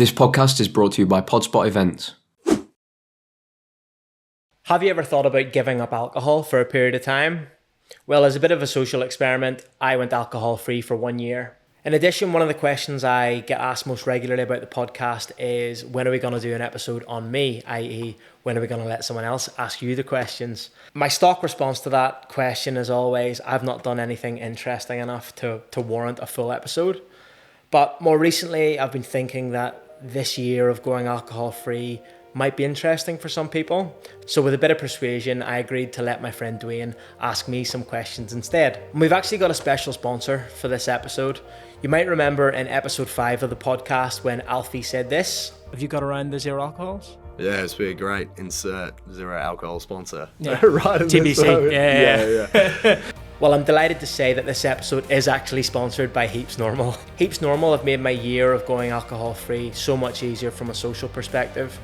This podcast is brought to you by Podspot Events. Have you ever thought about giving up alcohol for a period of time? Well, as a bit of a social experiment, I went alcohol-free for 1 year. In addition, one of the questions I get asked most regularly about the podcast is, when are we going to do an episode on me? i.e., when are we going to let someone else ask you the questions? My stock response to that question is always, I've not done anything interesting enough to warrant a full episode. But more recently, I've been thinking that this year of going alcohol-free might be interesting for some people. So with a bit of persuasion, I agreed to let my friend Dwayne ask me some questions instead. And we've actually got a special sponsor for this episode. You might remember in episode 5 of the podcast when Alfie said this. Have you got around the zero alcohols? Yeah, it's been great. Insert zero alcohol sponsor. Yeah. Right. TBC. Yeah. Well, I'm delighted to say that this episode is actually sponsored by Heaps Normal. Heaps Normal have made my year of going alcohol-free so much easier from a social perspective.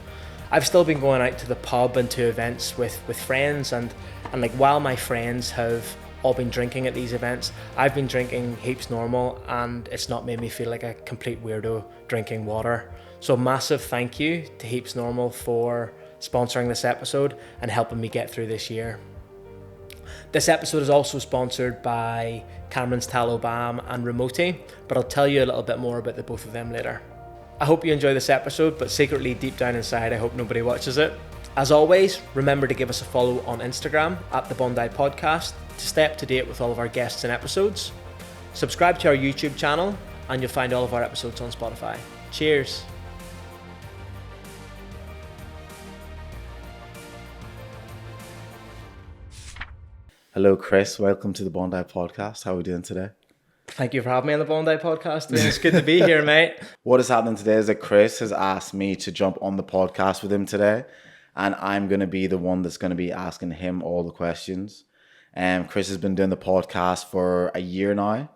I've still been going out to the pub and to events with friends, and like while my friends have all been drinking at these events, I've been drinking Heaps Normal, and it's not made me feel like a complete weirdo drinking water. So massive thank you to Heaps Normal for sponsoring this episode and helping me get through this year. This episode is also sponsored by Cameron's Tallow Balm and Remoti, but I'll tell you a little bit more about the both of them later. I hope you enjoy this episode, but secretly deep down inside, I hope nobody watches it. As always, remember to give us a follow on Instagram at The Bondi Podcast to stay up to date with all of our guests and episodes. Subscribe to our YouTube channel, and you'll find all of our episodes on Spotify. Cheers. Hello, Chris. Welcome to the Bondi Podcast. How are we doing today? Thank you for having me on the Bondi Podcast. It's good to be here, mate. What is happening today is that Chris has asked me to jump on the podcast with him today, and I'm going to be the one that's going to be asking him all the questions. Chris has been doing the podcast for a year now,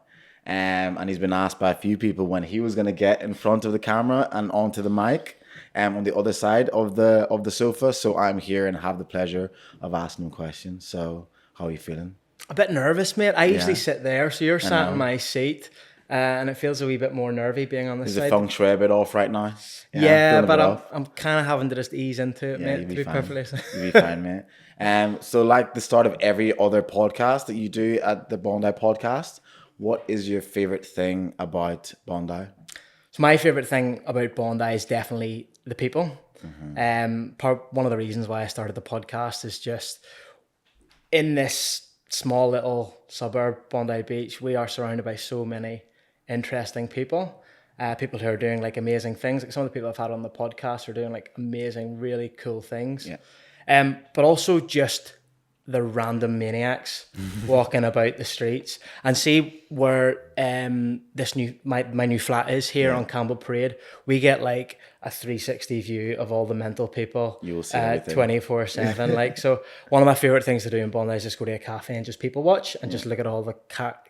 and he's been asked by a few people when he was going to get in front of the camera and onto the mic on the other side of the sofa. So I'm here and have the pleasure of asking him questions. So how are you feeling? A bit nervous, mate. I usually sit there, so you're sat in my seat, and it feels a wee bit more nervy being on this side. Is the feng shui a bit off right now? Yeah, but I'm kind of having to just ease into it, mate, to be perfectly honest. You'll be fine, mate. So like the start of every other podcast that you do at the Bondi Podcast, what is your favourite thing about Bondi? So my favourite thing about Bondi is definitely the people. One of the reasons why I started the podcast is just in this small little suburb, Bondi Beach, we are surrounded by so many interesting people. People who are doing like amazing things. Like some of the people I've had on the podcast are doing like amazing, really cool things. Yeah. But also just the random maniacs walking about the streets. And see where my new flat is here on Campbell Parade. We get like a 360 view of all the mental people. You will see 24/7. Like, so one of my favorite things to do in Bondi is just go to a cafe and just people watch and just look at all the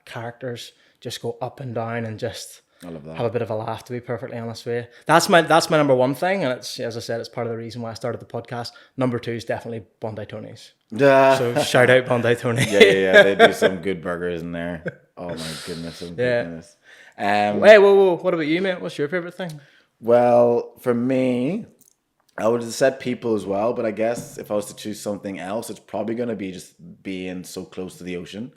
characters just go up and down and just have a bit of a laugh, to be perfectly honest with you. That's my number one thing, and it's, as I said, it's part of the reason why I started the podcast. Number 2 is definitely Bondi Tony's. So shout out Bondi Tony. Yeah, they do some good burgers in there. Oh my goodness, goodness. Hey, whoa, what about you, mate? What's your favorite thing? Well, for me, I would have said people as well, but I guess if I was to choose something else, it's probably going to be just being so close to the ocean.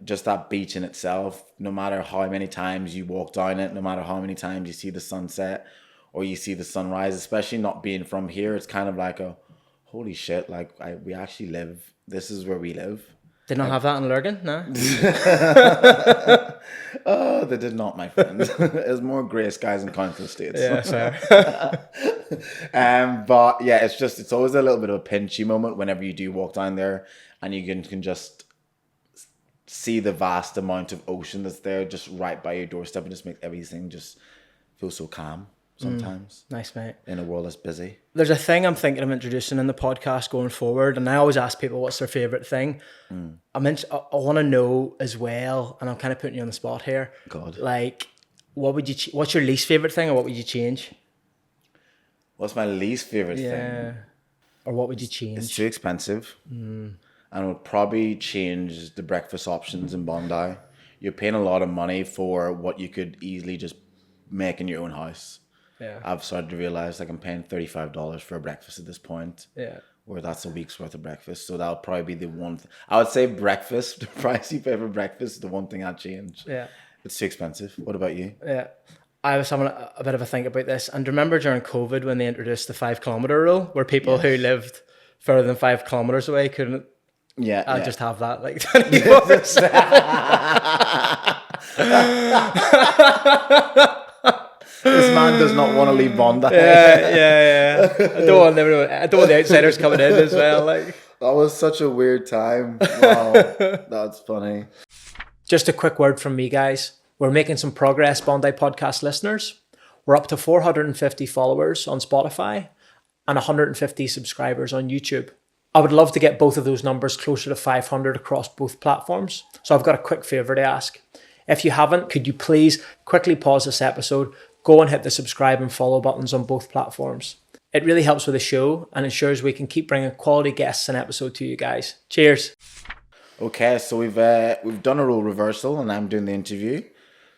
Just that beach in itself, no matter how many times you walk down it, no matter how many times you see the sunset or you see the sunrise, especially not being from here, it's kind of like a holy shit, like we actually live, this is where we live. Did not have that in Lurgan, no? Oh, they did not, my friend. There's more grey skies in Council States. Yeah, fair. But yeah, it's always a little bit of a pinchy moment whenever you do walk down there and you can just see the vast amount of ocean that's there just right by your doorstep, and just make everything just feel so calm sometimes. Nice, mate. In a world that's busy. There's a thing I'm thinking of introducing in the podcast going forward, and I always ask people what's their favourite thing. I want to know as well, and I'm kind of putting you on the spot here. God. Like, what's your least favourite thing, or what would you change? What's my least favourite thing? Or what would you change? It's too expensive. And I would probably change the breakfast options in Bondi. You're paying a lot of money for what you could easily just make in your own house. Yeah. I've started to realize like I'm paying $35 for a breakfast at this point. Yeah. Or that's a week's worth of breakfast. So that'll probably be the one. I would say breakfast, the price you pay for breakfast is the one thing I'd change. Yeah. It's too expensive. What about you? Yeah. I was having a bit of a think about this. And remember during COVID when they introduced the 5 kilometer rule, where people who lived further than 5 kilometers away couldn't Yeah. just have that like 24/7. This man does not want to leave Bondi. Yeah. I don't want the outsiders coming in as well. Like, That was such a weird time. Wow. That's funny. just a quick word from me, guys. We're making some progress, Bondi podcast listeners. We're up to 450 followers on Spotify and 150 subscribers on YouTube. I would love to get both of those numbers closer to 500 across both platforms. So I've got a quick favor to ask. If you haven't, could you please quickly pause this episode, go and hit the subscribe and follow buttons on both platforms. It really helps with the show and ensures we can keep bringing quality guests and episode to you guys. Cheers. Okay, so we've done a role reversal and I'm doing the interview.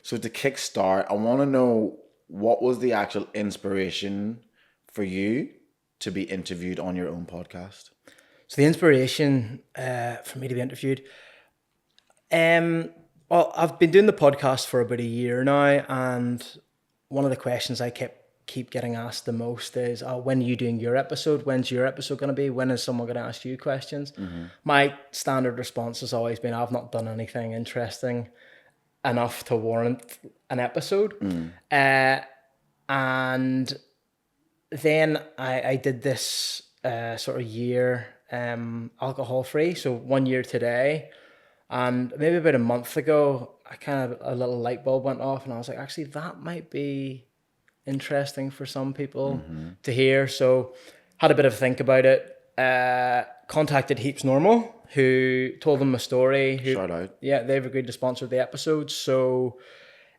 So to kickstart, I want to know what was the actual inspiration for you to be interviewed on your own podcast? So the inspiration for me to be interviewed, well, I've been doing the podcast for about a year now, and one of the questions I keep getting asked the most is, when are you doing your episode? When's your episode going to be? When is someone going to ask you questions? Mm-hmm. My standard response has always been, I've not done anything interesting enough to warrant an episode. And then I did this sort of year alcohol free, so 1 year today. And maybe about a month ago, a little light bulb went off, and I was like, actually, that might be interesting for some people to hear. So had a bit of a think about it. Contacted Heaps Normal, who told them my story. Shout out. Yeah, they've agreed to sponsor the episode. So,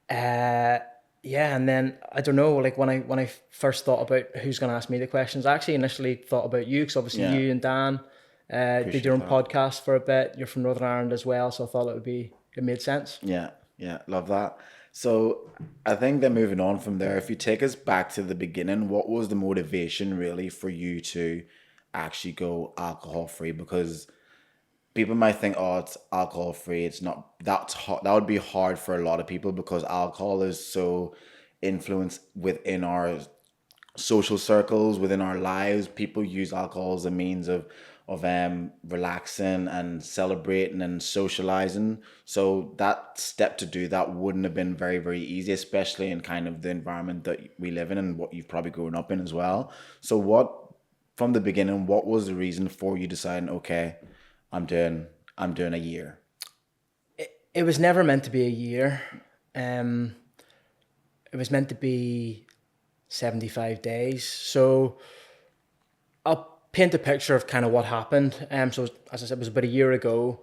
and then I don't know. Like when I first thought about who's going to ask me the questions, I actually initially thought about you, because obviously you and Dan did your own podcast for a bit. You're from Northern Ireland as well, so I thought it made sense. Yeah, love that. So I think that moving on from there, if you take us back to the beginning, what was the motivation really for you to actually go alcohol free? Because people might think, oh, it's alcohol free. It's not. That would be hard for a lot of people, because alcohol is so influenced within our social circles, within our lives. People use alcohol as a means of relaxing and celebrating and socializing. So that step to do that wouldn't have been very, very easy, especially in kind of the environment that we live in and what you've probably grown up in as well. So from the beginning, what was the reason for you deciding, okay, I'm doing a year? It was never meant to be a year. It was meant to be 75 days. So I'll paint a picture of kind of what happened. So as I said, it was about a year ago.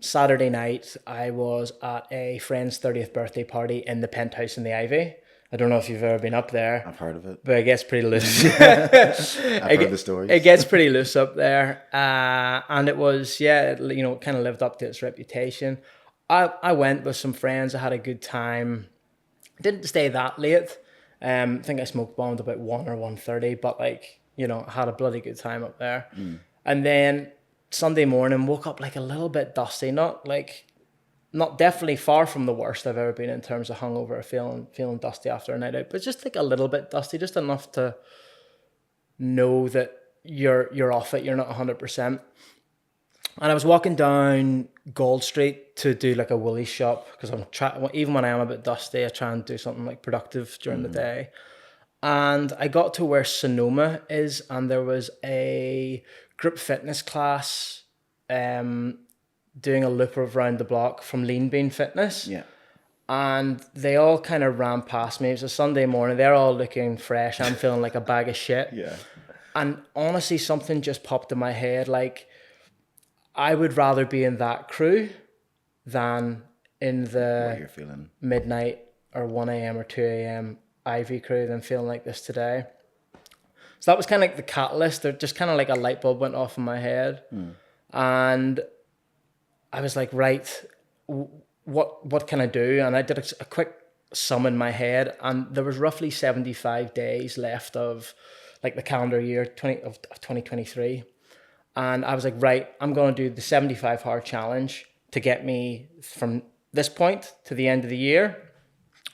Saturday night, I was at a friend's 30th birthday party in the penthouse in the Ivy. I don't know if you've ever been up there. I've heard of it. But it gets pretty loose. I've heard the stories. It gets pretty loose up there. And it was, it kind of lived up to its reputation. I went with some friends. I had a good time. Didn't stay that late. I think I smoke bombed about 1 or 1:30, but had a bloody good time up there. And then Sunday morning, woke up like a little bit dusty, not definitely far from the worst I've ever been in terms of hungover or feeling dusty after a night out, but just like a little bit dusty, just enough to know that you're off it, you're not 100%. And I was walking down Gold Street to do like a Woolies shop, because even when I am a bit dusty, I try and do something like productive during the day. And I got to where Sonoma is, and there was a group fitness class doing a loop around the block from Lean Bean Fitness. Yeah. And they all kind of ran past me. It was a Sunday morning. They're all looking fresh. I'm feeling like a bag of shit. Yeah. And honestly, something just popped in my head. Like, I would rather be in that crew than in the midnight or 1 a.m. or 2 a.m. Ivy crew than feeling like this today. So that was kind of like the catalyst. There just kind of like a light bulb went off in my head. And I was like, right, what can I do? And I did a quick sum in my head, and there was roughly 75 days left of like the calendar year 2023. And I was like, right, I'm going to do the 75 hard challenge to get me from this point to the end of the year.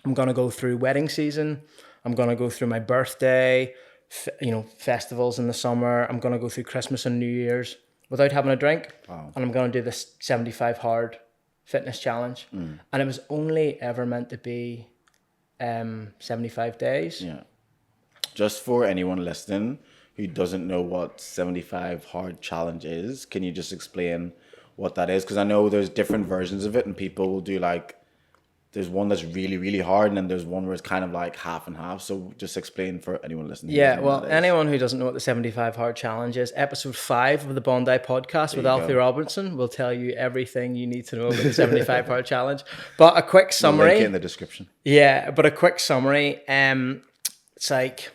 I'm going to go through wedding season. I'm going to go through my birthday, festivals in the summer. I'm going to go through Christmas and New Year's without having a drink. Wow. And I'm going to do this 75 hard fitness challenge. And it was only ever meant to be 75 days. Yeah. Just for anyone listening who doesn't know what 75 hard challenge is, can you just explain what that is? Because I know there's different versions of it, and people will do like, there's one that's really, really hard, and then there's one where it's kind of like half and half. So just explain for anyone listening. Yeah, well, anyone who doesn't know what the 75 hard challenge is, episode 5 of the Bondi podcast with Alfie Robertson will tell you everything you need to know about the 75 hard challenge. But a quick summary. We'll link it in the description. Yeah, but a quick summary. It's like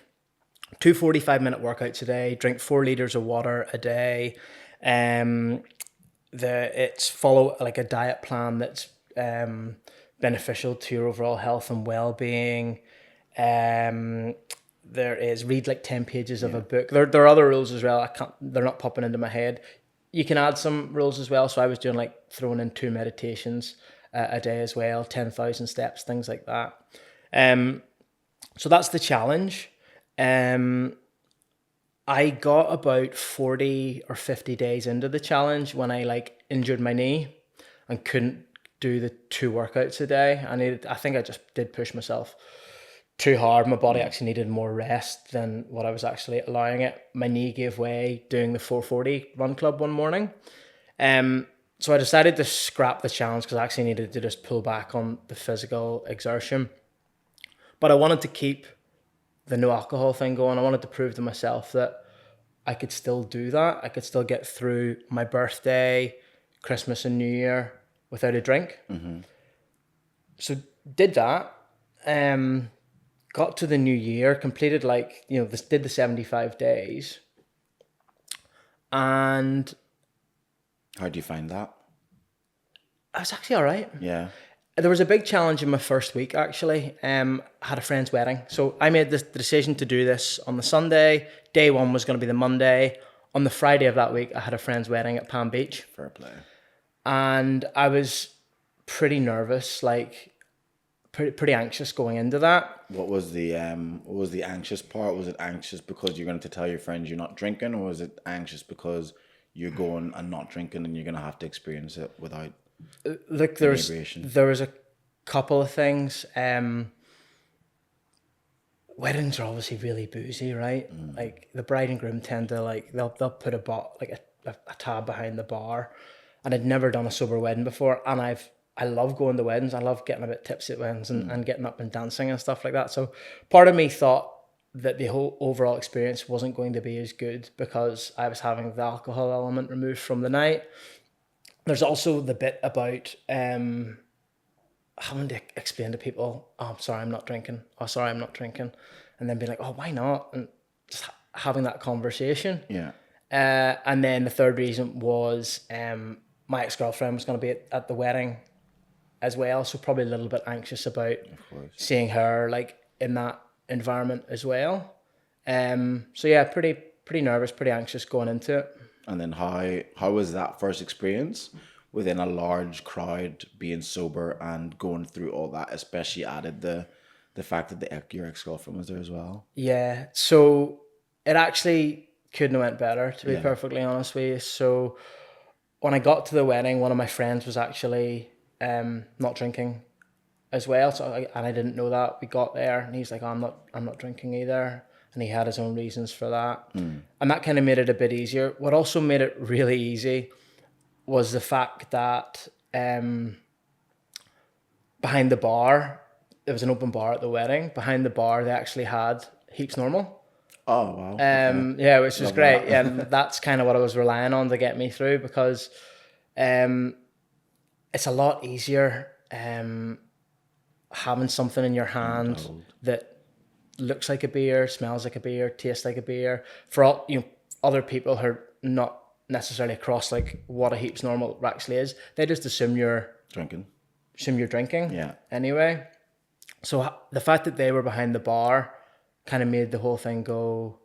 2 45-minute workouts a day, drink 4 liters of water a day. It's follow like a diet plan that's beneficial to your overall health and well-being. There is read like 10 pages of a book. There are other rules as well. They're not popping into my head. You can add some rules as well. So I was doing like throwing in 2 meditations a day as well, 10,000 steps, things like that. So that's the challenge. I got about 40 or 50 days into the challenge when I like injured my knee and couldn't do the 2 workouts a day. I think I just did push myself too hard. My body actually needed more rest than what I was actually allowing it. My knee gave way doing the 440 run club one morning. So I decided to scrap the challenge because I actually needed to just pull back on the physical exertion. But I wanted to keep the no alcohol thing going. I wanted to prove to myself that I could still do that. I could still get through my birthday, Christmas and New Year without a drink. Mm-hmm. So did that. Got to the new year, completed did the 75 days. And how do you find that? I was actually all right. Yeah. There was a big challenge in my first week, actually. I had a friend's wedding. So I made the decision to do this on the Sunday. Day 1 was going to be the Monday. On the Friday of that week, I had a friend's wedding at Palm Beach. Fair play. And I was pretty nervous, like pretty anxious going into that. What was the anxious part? Was it anxious because you're going to tell your friends you're not drinking, or was it anxious because you're going and not drinking and you're going to have to experience it without Look, there was a couple of things. Weddings are obviously really boozy, right? Like the bride and groom tend to they'll put a tab behind the bar, and I'd never done a sober wedding before, and I love going to weddings. I love getting a bit tipsy at weddings and getting up and dancing and stuff like that. So part of me thought that the whole overall experience wasn't going to be as good because I was having the alcohol element removed from the night. There's also the bit about having to explain to people, oh, I'm sorry, I'm not drinking. Oh, sorry, I'm not drinking. And then being like, oh, why not? And just having that conversation. Yeah. And then the third reason was my ex-girlfriend was going to be at the wedding as well. So probably a little bit anxious about seeing her like in that environment as well. So yeah, pretty nervous, pretty anxious going into it. And then how was that first experience within a large crowd, being sober and going through all that, especially added the fact that your ex-girlfriend was there as well? Yeah, so it actually couldn't have went better, to be perfectly honest with you. So when I got to the wedding, one of my friends was actually not drinking as well. So I didn't know that. We got there and he's like, oh, I'm not drinking either. And he had his own reasons for that. And that kind of made it a bit easier. What also made it really easy was the fact that behind the bar, there was an open bar at the wedding. Behind the bar, they actually had Heaps Normal. Oh, wow. Yeah, which was great. That. Yeah, and that's kind of what I was relying on to get me through because it's a lot easier having something in your hand that looks like a beer, smells like a beer, tastes like a beer. For all other people who are not necessarily across like what a Heaps Normal actually is, they just assume you're drinking. Assume you're drinking. Yeah. Anyway, So the fact that they were behind the bar kind of made the whole thing go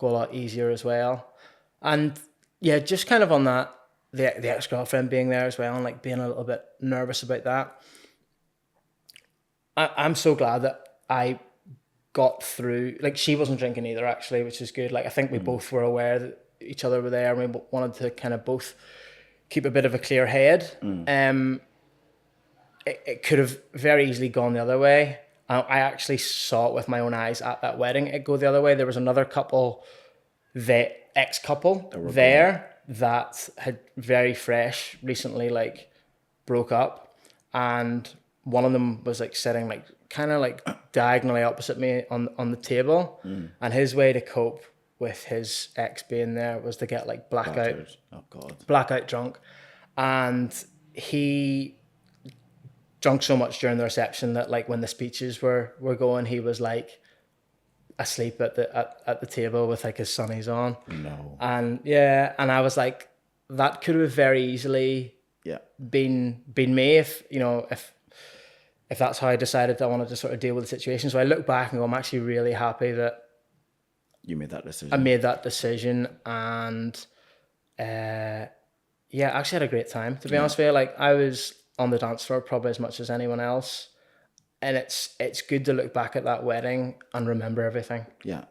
a lot easier as well. And yeah, just kind of on that, the ex-girlfriend being there as well and like being a little bit nervous about that. I'm so glad that I got through. Like, she wasn't drinking either, actually, which is good. Like, I think we both were aware that each other were there, and we wanted to kind of both keep a bit of a clear head. It could have very easily gone the other way. I actually saw it with my own eyes at that wedding. It go the other way. There was another couple, the ex-couple there that had very fresh recently like broke up, and one of them was like sitting like kind of like diagonally opposite me on the table, and his way to cope with his ex being there was to get like blackout drunk, and he drunk so much during the reception that like when the speeches were going, he was like asleep at the table with like his sunnies on. No. And yeah, and I was like, that could have very easily been me if, you know, if that's how I decided I wanted to sort of deal with the situation. So I look back and go, I'm actually really happy that You made that decision. I made that decision, and yeah, I actually had a great time, to be honest with you. Like, I was on the dance floor probably as much as anyone else, and it's good to look back at that wedding and remember everything. Yeah.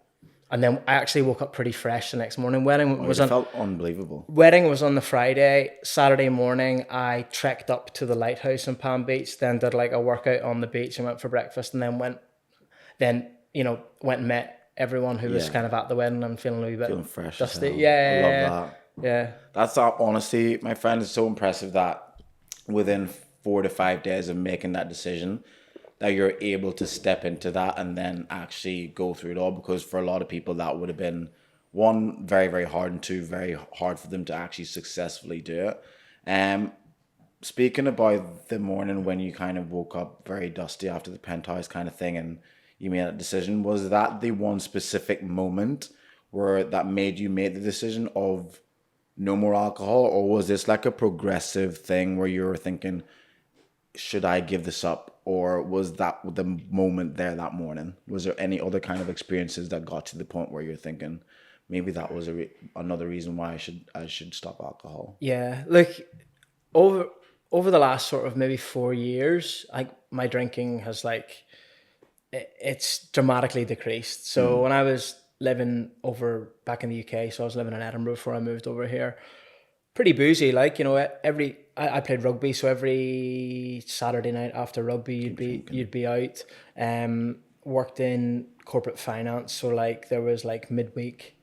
And then I actually woke up pretty fresh the next morning. It felt unbelievable. Wedding was on the Friday. Saturday morning, I trekked up to the lighthouse in Palm Beach, then did like a workout on the beach and went for breakfast, and then went and met everyone who was kind of at the wedding and feeling a wee bit fresh. dusty. I love that. Yeah. That's honestly, my friend, is so impressive that within 4 to 5 days of making that decision, that you're able to step into that and then actually go through it all. Because for a lot of people, that would have been, one, very, very hard, and two, very hard for them to actually successfully do it. Speaking about the morning when you kind of woke up very dusty after the penthouse kind of thing and you made that decision, was that the one specific moment where that made you make the decision of no more alcohol, or was this like a progressive thing where you were thinking, should I give this up? Or was that the moment there that morning? Was there any other kind of experiences that got to the point where you're thinking, maybe that was another reason why I should stop alcohol? Yeah, like over the last sort of maybe 4 years, like my drinking has like it's dramatically decreased. So when I was living over back in the UK, so I was living in Edinburgh before I moved over here, pretty boozy. Like, you know, I played rugby, so every Saturday night after rugby, you'd be out. Worked in corporate finance, so like there was like midweek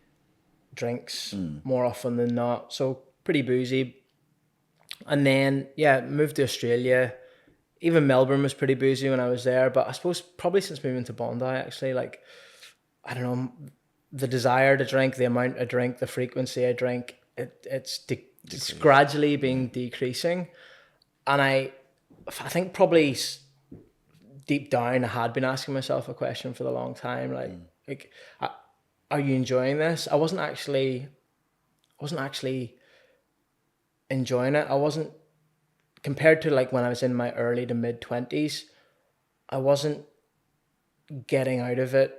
drinks more often than not. So pretty boozy. And then moved to Australia. Even Melbourne was pretty boozy when I was there, but I suppose probably since moving to Bondi, actually, like, I don't know, the desire to drink, the amount I drink, the frequency I drink, it's gradually been decreasing. And I think probably deep down I had been asking myself a question for a long time, like, are you enjoying this? I wasn't actually enjoying it. I wasn't, compared to like when I was in my early to mid 20s, I wasn't getting out of it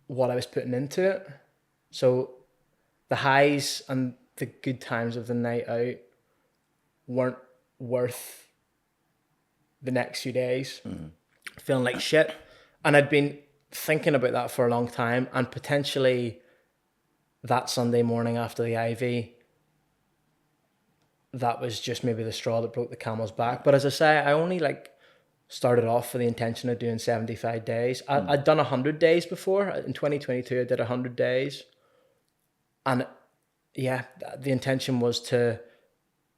what I was putting into it. So the highs and the good times of the night out weren't worth the next few days. Feeling like shit. And I'd been thinking about that for a long time, and potentially that Sunday morning after the IV, that was just maybe the straw that broke the camel's back. But as I say, I only like started off with the intention of doing 75 days. I'd done 100 days before. In 2022, I did 100 days. And yeah, the intention was to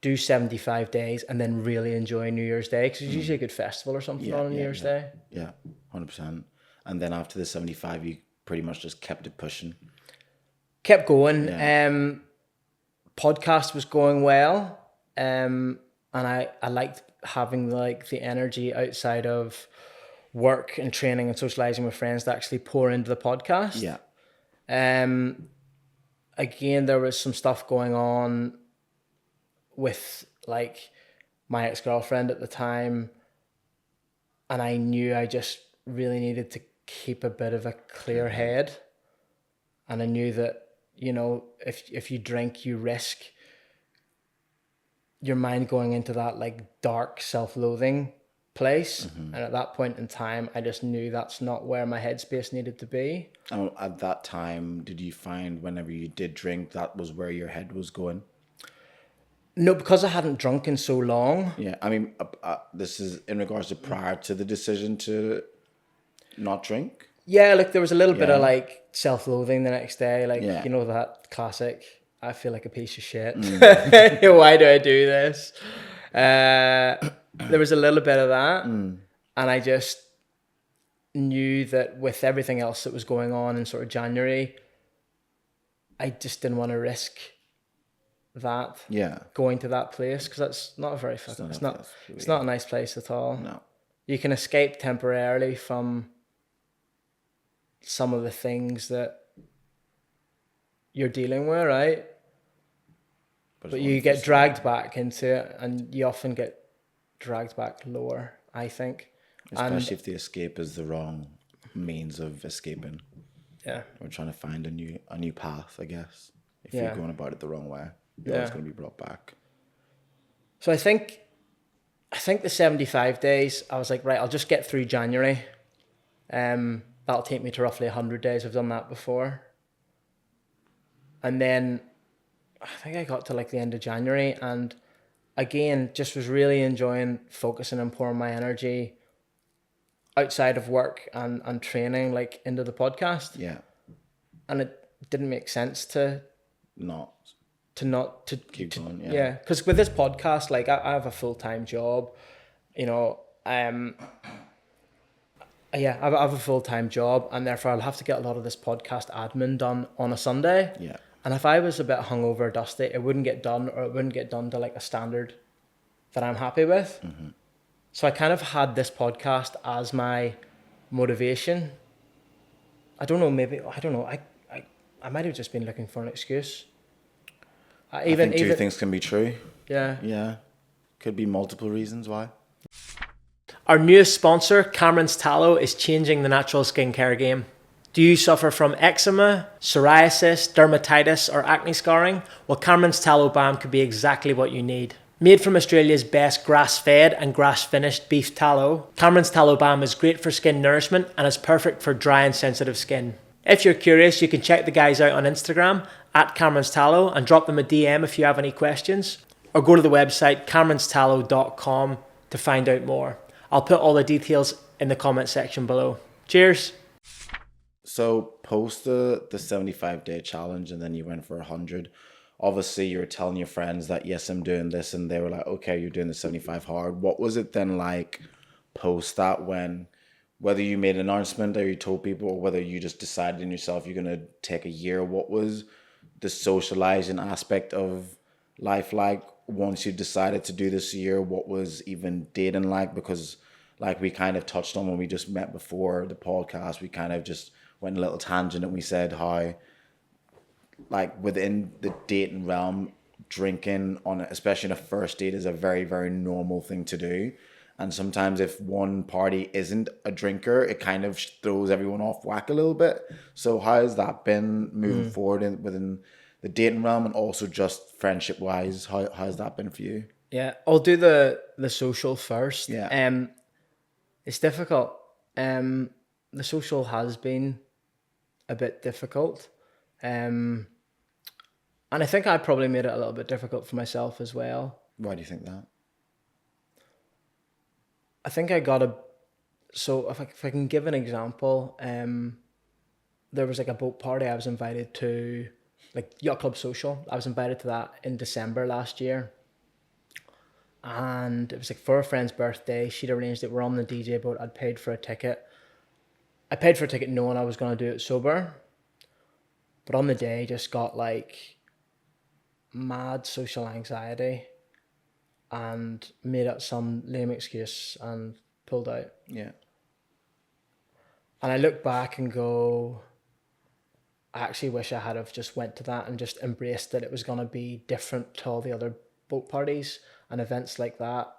do 75 days and then really enjoy New Year's Day, because it's usually a good festival or something on New Year's Day. Yeah, 100%. And then after the 75, you pretty much just kept it pushing. Kept going. Yeah. Podcast was going well. And I liked having like the energy outside of work and training and socializing with friends to actually pour into the podcast. Yeah. Again, there was some stuff going on with like my ex-girlfriend at the time, And I knew I just really needed to keep a bit of a clear head. And I knew that, you know, if you drink, you risk your mind going into that like dark self-loathing place. And at that point in time, I just knew that's not where my headspace needed to be. At that time, did you find whenever you did drink, that was where your head was going? No, because I hadn't drunk in so long. Yeah, I mean, this is in regards to prior to the decision to not drink. Yeah, like there was a little bit of Yeah. like self-loathing the next day. Like, Yeah. you know, that classic, I feel like a piece of shit. Why do I do this? There was a little bit of that. And I just knew that with everything else that was going on in sort of January, I just didn't want to risk that. Yeah. Going to that place, because that's not a very fucking, it's not a nice place at all. No. You can escape temporarily from some of the things that you're dealing with, right? But you get dragged back into it, and you often get dragged back lower, I think. Especially if the escape is the wrong means of escaping. Yeah. Or trying to find a new path, I guess. If Yeah. you're going about it the wrong way, you're always going to be brought back. So I think the 75 days, I was like, right, I'll just get through January. That'll take me to roughly 100 days. I've done that before. And then I think I got to like the end of January, and again, just was really enjoying focusing and pouring my energy outside of work and training, like into the podcast. Yeah. And it didn't make sense to Not keep going, yeah. Yeah, because with this podcast, like I have a full-time job, you know. Yeah, I have a full-time job, and therefore I'll have to get a lot of this podcast admin done on a Sunday. Yeah. And if I was a bit hungover or dusty, it wouldn't get done, or it wouldn't get done to like a standard that I'm happy with. Mm-hmm. So I kind of had this podcast as my motivation. I don't know, I might have just been looking for an excuse. I think two things can be true. Yeah. Yeah. Could be multiple reasons why. Our newest sponsor, Cameron's Tallow, is changing the natural skincare game. Do you suffer from eczema, psoriasis, dermatitis, or acne scarring? Well, Cameron's Tallow Balm could be exactly what you need. Made from Australia's best grass-fed and grass-finished beef tallow, Cameron's Tallow Balm is great for skin nourishment and is perfect for dry and sensitive skin. If you're curious, you can check the guys out on Instagram at Cameron's Tallow and drop them a DM if you have any questions, or go to the website cameronstallow.com to find out more. I'll put all the details in the comment section below. Cheers. So post the 75-day challenge, and then you went for 100. Obviously, you were telling your friends that, yes, I'm doing this, and they were like, okay, you're doing the 75 hard. What was it then like post that, when, whether you made an announcement or you told people, or whether you just decided in yourself you're going to take a year? What was the socializing aspect of life like once you decided to do this year? What was even dating like? Because like we kind of touched on when we just met before the podcast, we kind of just went a little tangent, and we said how like within the dating realm, drinking on, especially on a first date, is a very, very normal thing to do. And sometimes if one party isn't a drinker, it kind of throws everyone off whack a little bit. So how has that been moving forward within the dating realm, and also just friendship wise? How has that been for you? Yeah, I'll do the social first. Yeah. It's difficult. The social has been a bit difficult. And I think I probably made it a little bit difficult for myself as well. Why do you think that? I think I got so if I can give an example, there was like a boat party I was invited to, like Yacht Club Social. I was invited to that in December last year. And it was like for a friend's birthday. She'd arranged it. We're on the DJ boat. I'd paid for a ticket. I paid for a ticket knowing I was going to do it sober. But on the day, just got like mad social anxiety and made up some lame excuse and pulled out. Yeah. And I look back and go, I actually wish I had have just went to that and just embraced that it was going to be different to all the other boat parties and events like that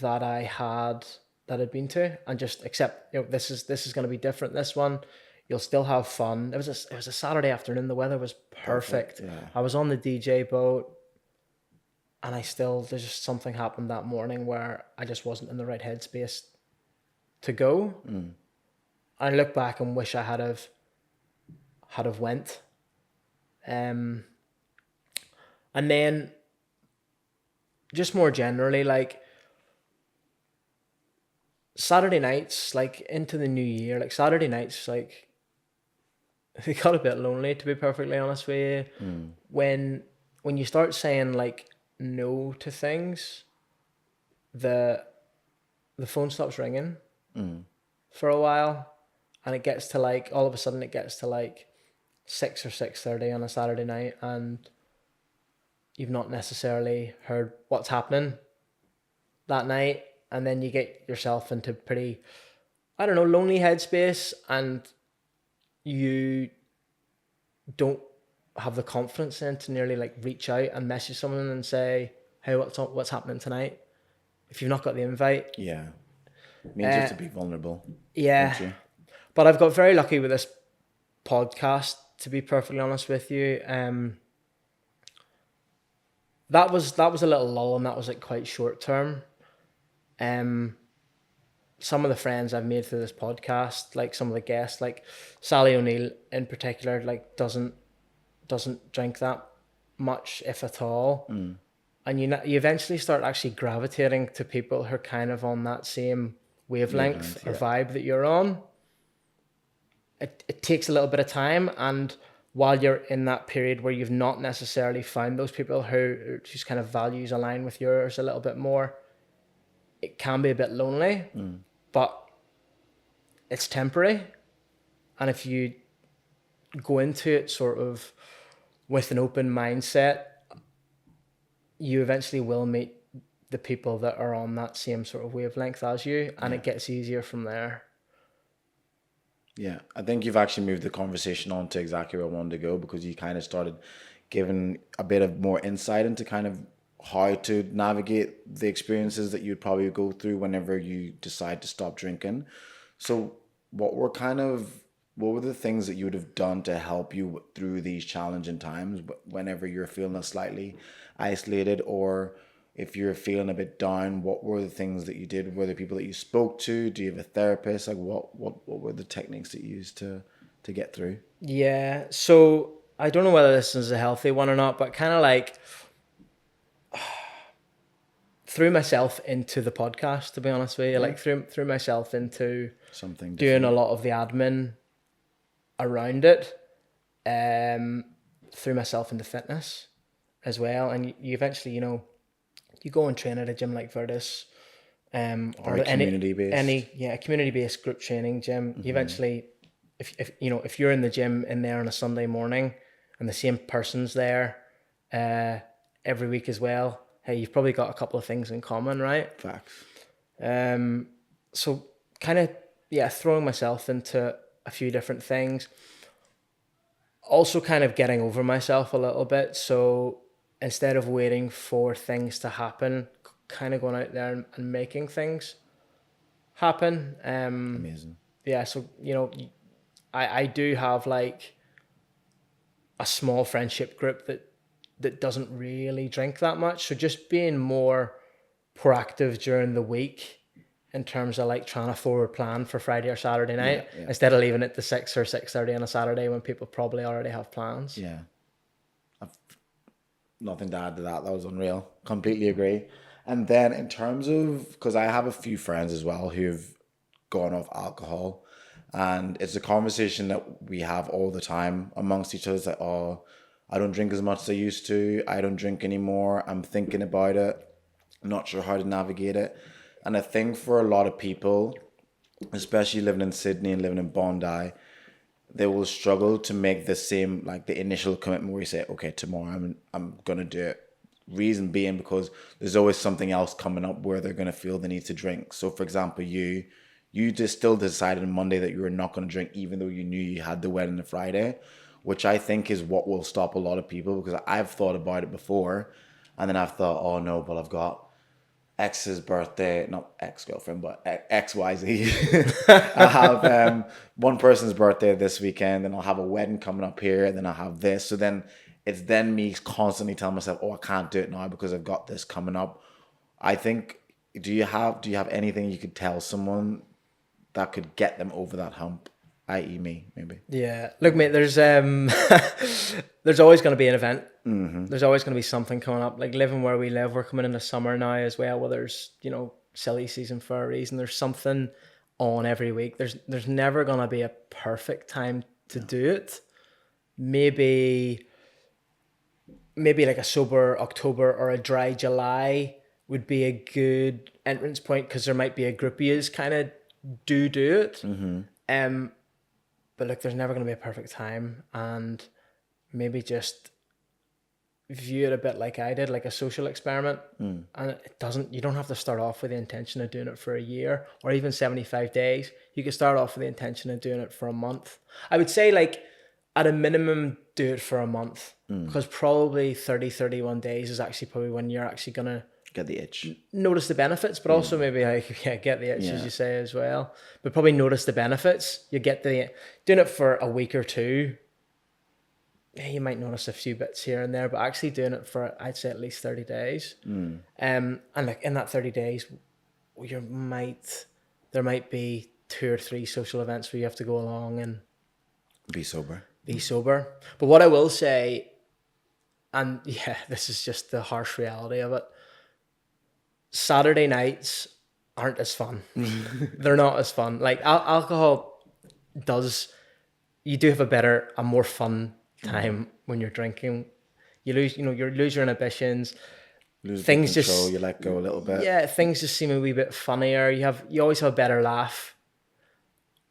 I had that I'd been to, and just accept, this is going to be different. This one, you'll still have fun. It was a Saturday afternoon. The weather was perfect. Yeah. I was on the DJ boat, and there's just something happened that morning where I just wasn't in the right headspace to go. I look back and wish I had have went. And then just more generally, like Saturday nights, like into the new year, like Saturday nights, like they got a bit lonely, to be perfectly honest with you. When you start saying like no to things, the phone stops ringing for a while, and it gets to like, all of a sudden it gets to like 6 or 6:30 on a Saturday night, and you've not necessarily heard what's happening that night, and then you get yourself into pretty, I don't know, lonely headspace, and you don't have the confidence then to nearly like reach out and message someone and say, hey, what's happening tonight? If you've not got the invite. Yeah. It means you have to be vulnerable. Yeah. Don't you? But I've got very lucky with this podcast, to be perfectly honest with you. That was a little lull, and that was like quite short term. Some of the friends I've made through this podcast, like some of the guests, like Sally O'Neill in particular, like doesn't drink that much, if at all. And you eventually start actually gravitating to people who are kind of on that same wavelength or vibe that you're on. It takes a little bit of time, and while you're in that period where you've not necessarily found those people whose kind of values align with yours a little bit more, it can be a bit lonely, but it's temporary. And if you go into it sort of with an open mindset, you eventually will meet the people that are on that same sort of wavelength as you, and it gets easier from there. Yeah, I think you've actually moved the conversation on to exactly where I wanted to go, because you kind of started giving a bit of more insight into kind of how to navigate the experiences that you'd probably go through whenever you decide to stop drinking. So what were the things that you would have done to help you through these challenging times whenever you're feeling slightly isolated, or if you're feeling a bit down? What were the things that you did? Were there people that you spoke to? Do you have a therapist? Like what were the techniques that you used to get through? Yeah, so I don't know whether this is a healthy one or not, but kind of like threw myself into the podcast, to be honest with you. Like threw myself into Something doing different. a lot of the admin around it. Threw myself into fitness as well, and you eventually, you go and train at a gym like Virtus, or community-based. Community-based group training gym. You eventually, if you're in the gym in there on a Sunday morning, and the same person's there every week as well, hey, you've probably got a couple of things in common, right? Facts. So kind of throwing myself into a few different things. Also kind of getting over myself a little bit. So instead of waiting for things to happen, kind of going out there and making things happen. Amazing. Yeah, so, I do have like a small friendship group that doesn't really drink that much. So just being more proactive during the week in terms of like trying to forward plan for Friday or Saturday night, instead of leaving it to 6 or 6:30 on a Saturday when people probably already have plans. Yeah. I've nothing to add to that. That was unreal. Completely agree. And then in terms of, because I have a few friends as well who've gone off alcohol, and it's a conversation that we have all the time amongst each other. It's like, oh, I don't drink as much as I used to. I don't drink anymore. I'm thinking about it. I'm not sure how to navigate it. And I think for a lot of people, especially living in Sydney and living in Bondi, they will struggle to make the same, like the initial commitment where you say, okay, tomorrow I'm going to do it. Reason being because there's always something else coming up where they're going to feel the need to drink. So for example, you just still decided on Monday that you were not going to drink, even though you knew you had the wedding on Friday, which I think is what will stop a lot of people, because I've thought about it before, and then I've thought, oh no, but I've got ex's birthday, not ex-girlfriend, but XYZ. I have one person's birthday this weekend, and I'll have a wedding coming up here, and then I'll have this. So then it's then me constantly telling myself, oh, I can't do it now because I've got this coming up. I think, do you have anything you could tell someone that could get them over that hump, i.e. me, maybe? Yeah. Look, mate, there's there's always going to be an event. There's always going to be something coming up. Like living where we live, we're coming into summer now as well. Well, there's, silly season for a reason. There's something on every week. There's never going to be a perfect time to do it. Maybe like a sober October or a dry July would be a good entrance point, because there might be a group of yous kind of do it. But look, there's never going to be a perfect time, and maybe just view it a bit like I did, like a social experiment. And you don't have to start off with the intention of doing it for a year or even 75 days. You can start off with the intention of doing it for a month. I would say, like, at a minimum, do it for a month, because probably 30, 31 days is actually probably when you're actually going to Get the itch. Notice the benefits, but also maybe get the itch, as you say, as well. But probably notice the benefits. You get doing it for a week or two. Yeah, you might notice a few bits here and there, but actually doing it for, I'd say, at least 30 days. And like in that 30 days, there might be 2 or 3 social events where you have to go along and be sober. But what I will say, and yeah, this is just the harsh reality of it, Saturday nights aren't as fun. They're not as fun. Like alcohol you do have a more fun time when you're drinking. You lose your inhibitions. Lose things control, just you let go a little bit. Yeah, things just seem a wee bit funnier. You always have a better laugh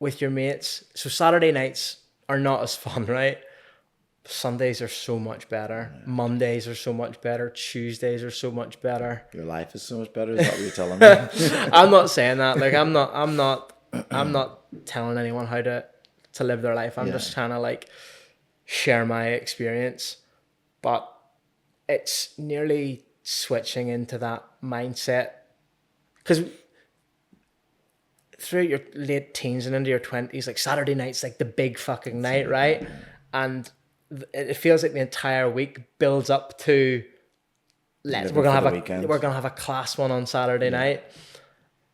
with your mates. So Saturday nights are not as fun, right? Sundays are so much better. Yeah. Mondays are so much better. Tuesdays are so much better. Your life is so much better. Is that what you're telling me? I'm not saying that. Like I'm not telling anyone how to live their life. I'm just trying to like share my experience. But it's nearly switching into that mindset, because throughout your late teens and into your 20s, like Saturday night's like the big fucking night, right? And it feels like the entire week builds up to we're gonna have a class one on Saturday night,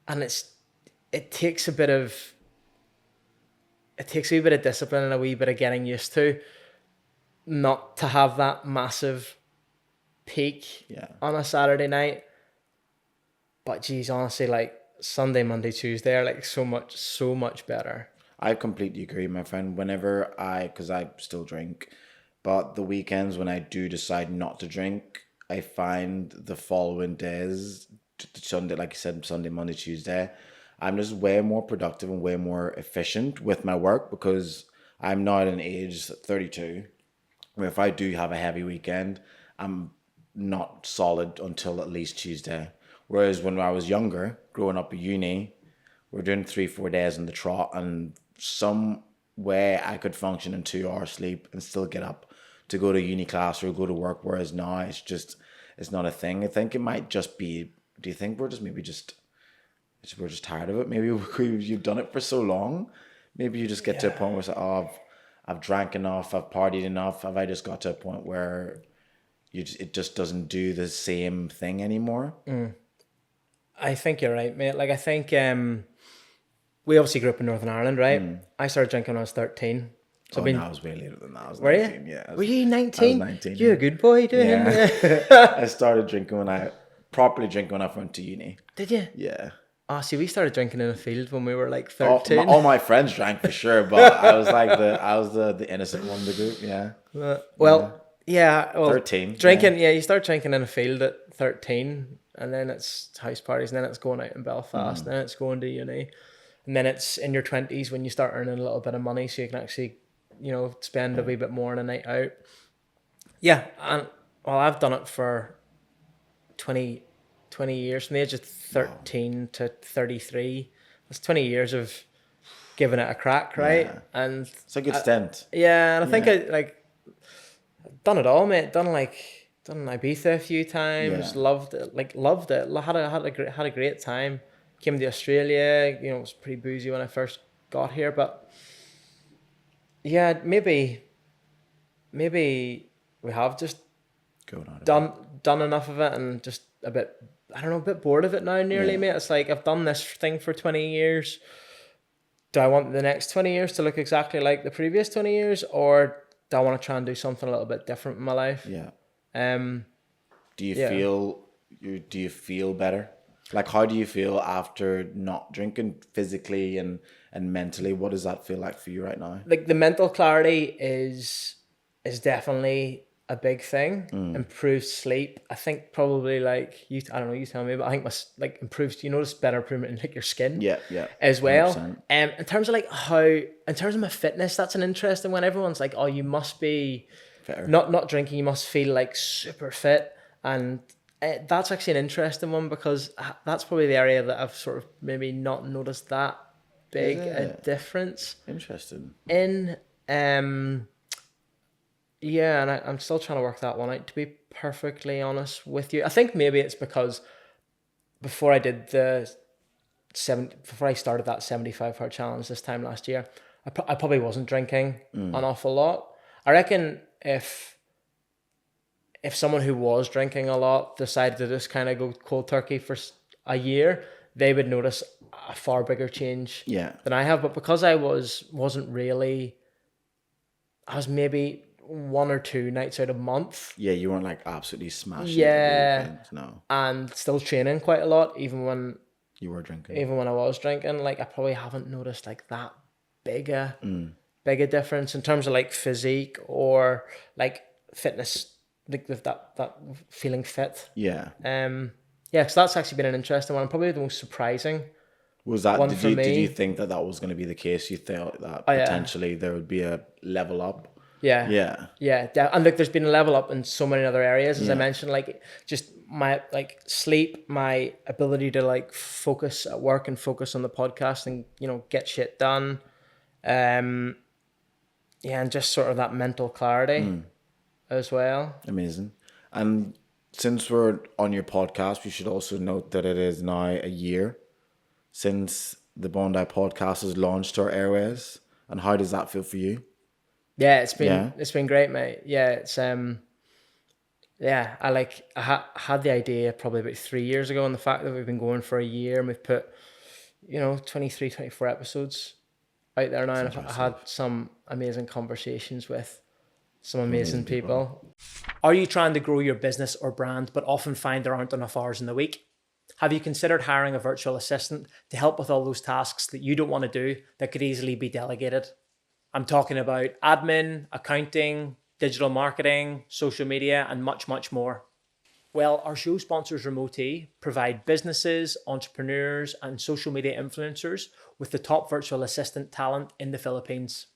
and it takes a wee bit of discipline and a wee bit of getting used to not to have that massive peak on a Saturday night. But geez, honestly, like Sunday, Monday, Tuesday are like so much better. I completely agree, my friend. Because I still drink, but the weekends when I do decide not to drink, I find the following days, Sunday, like you said, Sunday, Monday, Tuesday, I'm just way more productive and way more efficient with my work, because I'm now at an age 32 where if I do have a heavy weekend, I'm not solid until at least Tuesday. Whereas when I was younger, growing up at uni, we're doing 3-4 days in the trot, and some way I could function in 2 hours sleep and still get up to go to uni class or go to work. Whereas now it's not a thing. I think it might just be, do you think we're just tired of it? Maybe you've done it for so long. Maybe you just get to a point where it's like, oh, I've drank enough, I've partied enough. Have I just got to a point where it just doesn't do the same thing anymore? I think you're right, mate. Like I think we obviously grew up in Northern Ireland, right? I started drinking when I was 13. So I was way later than that. I was were 19. You? Yeah. Were you 19? I was 19. You're a good boy, dude. Yeah. I started drinking properly drinking when I went to uni. Did you? Yeah. Oh, see, we started drinking in a field when we were like 13. All my friends drank for sure, but I was like the innocent one in the group. Yeah. Well, 13. Drinking, you start drinking in a field at 13, and then it's house parties, and then it's going out in Belfast, and then it's going to uni, and then it's in your 20s when you start earning a little bit of money, so you can actually, spend a wee bit more on a night out. Yeah, and I've done it for 20 years, from the age of 13 to 33. That's 20 years of giving it a crack, right? Yeah. And it's a good stint. Yeah, and I think I've done it all, mate. Done like done Ibiza a few times. Yeah. Loved it. Had a great time. Came to Australia. You know, it was pretty boozy when I first got here, but yeah, maybe we have just Going on. done enough of it and just a bit, I don't know, a bit bored of it now nearly, Yeah. mate. It's like I've done this thing for 20 years. Do I want the next 20 years to look exactly like the previous 20 years, or do I want to try and do something a little bit different in my life? Yeah. Um, Do you Yeah. do you feel better? Like, how do you feel after not drinking physically and mentally? What does that feel like for you right now? like the mental clarity is definitely a big thing. Improved sleep. I think probably like you. I don't know. You tell me, but I think like improves. You notice better improvement in like your skin. Yeah, yeah. As well. 100%. In terms of like in terms of my fitness, that's an interesting one. Everyone's like, oh, you must be Fitter. not drinking. You must feel like super fit, and that's actually an interesting one because that's probably the area that I've sort of maybe not noticed that big a it? difference Interesting. in. Yeah, and I'm still trying to work that one out, to be perfectly honest with you. I think maybe it's because before I did before I started that 75 hard challenge this time last year, I probably wasn't drinking an awful lot. I reckon if someone who was drinking a lot decided to just kind of go cold turkey for a year, they would notice a far bigger change Yeah. than I have. But because I wasn't really, I was maybe 1 or 2 nights out a month Yeah, you weren't like absolutely smashing Yeah. it every weekend. No, and still training quite a lot, even when you were drinking. I was drinking, like I probably haven't noticed like that big a difference in terms of like physique or like fitness, like with that feeling fit. Yeah. Yeah, so that's actually been an interesting one. Probably the most surprising. Was that, One did for you me. think that was going to be the case? You thought that yeah. potentially there would be a level up? Yeah. Yeah. Yeah, and look, there's been a level up in so many other areas, as I Yeah. mentioned, like just my like sleep, my ability to like focus at work and focus on the podcast and get shit done, and just sort of that mental clarity as well. Amazing. And since we're on your podcast, we should also note that it is now a year since the Bondi podcast has launched our airways. And how does that feel for you? Yeah, it's been great, mate. Yeah, it's I had the idea probably about 3 years ago, and the fact that we've been going for a year and we've put 23, 24 episodes out there now, and I've had some amazing conversations with some amazing people. Are you trying to grow your business or brand but often find there aren't enough hours in the week? Have you considered hiring a virtual assistant to help with all those tasks that you don't want to do that could easily be delegated? I'm talking about admin, accounting, digital marketing, social media, and much, much more. Well, our show sponsors Remote provide businesses, entrepreneurs, and social media influencers with the top virtual assistant talent in the Philippines.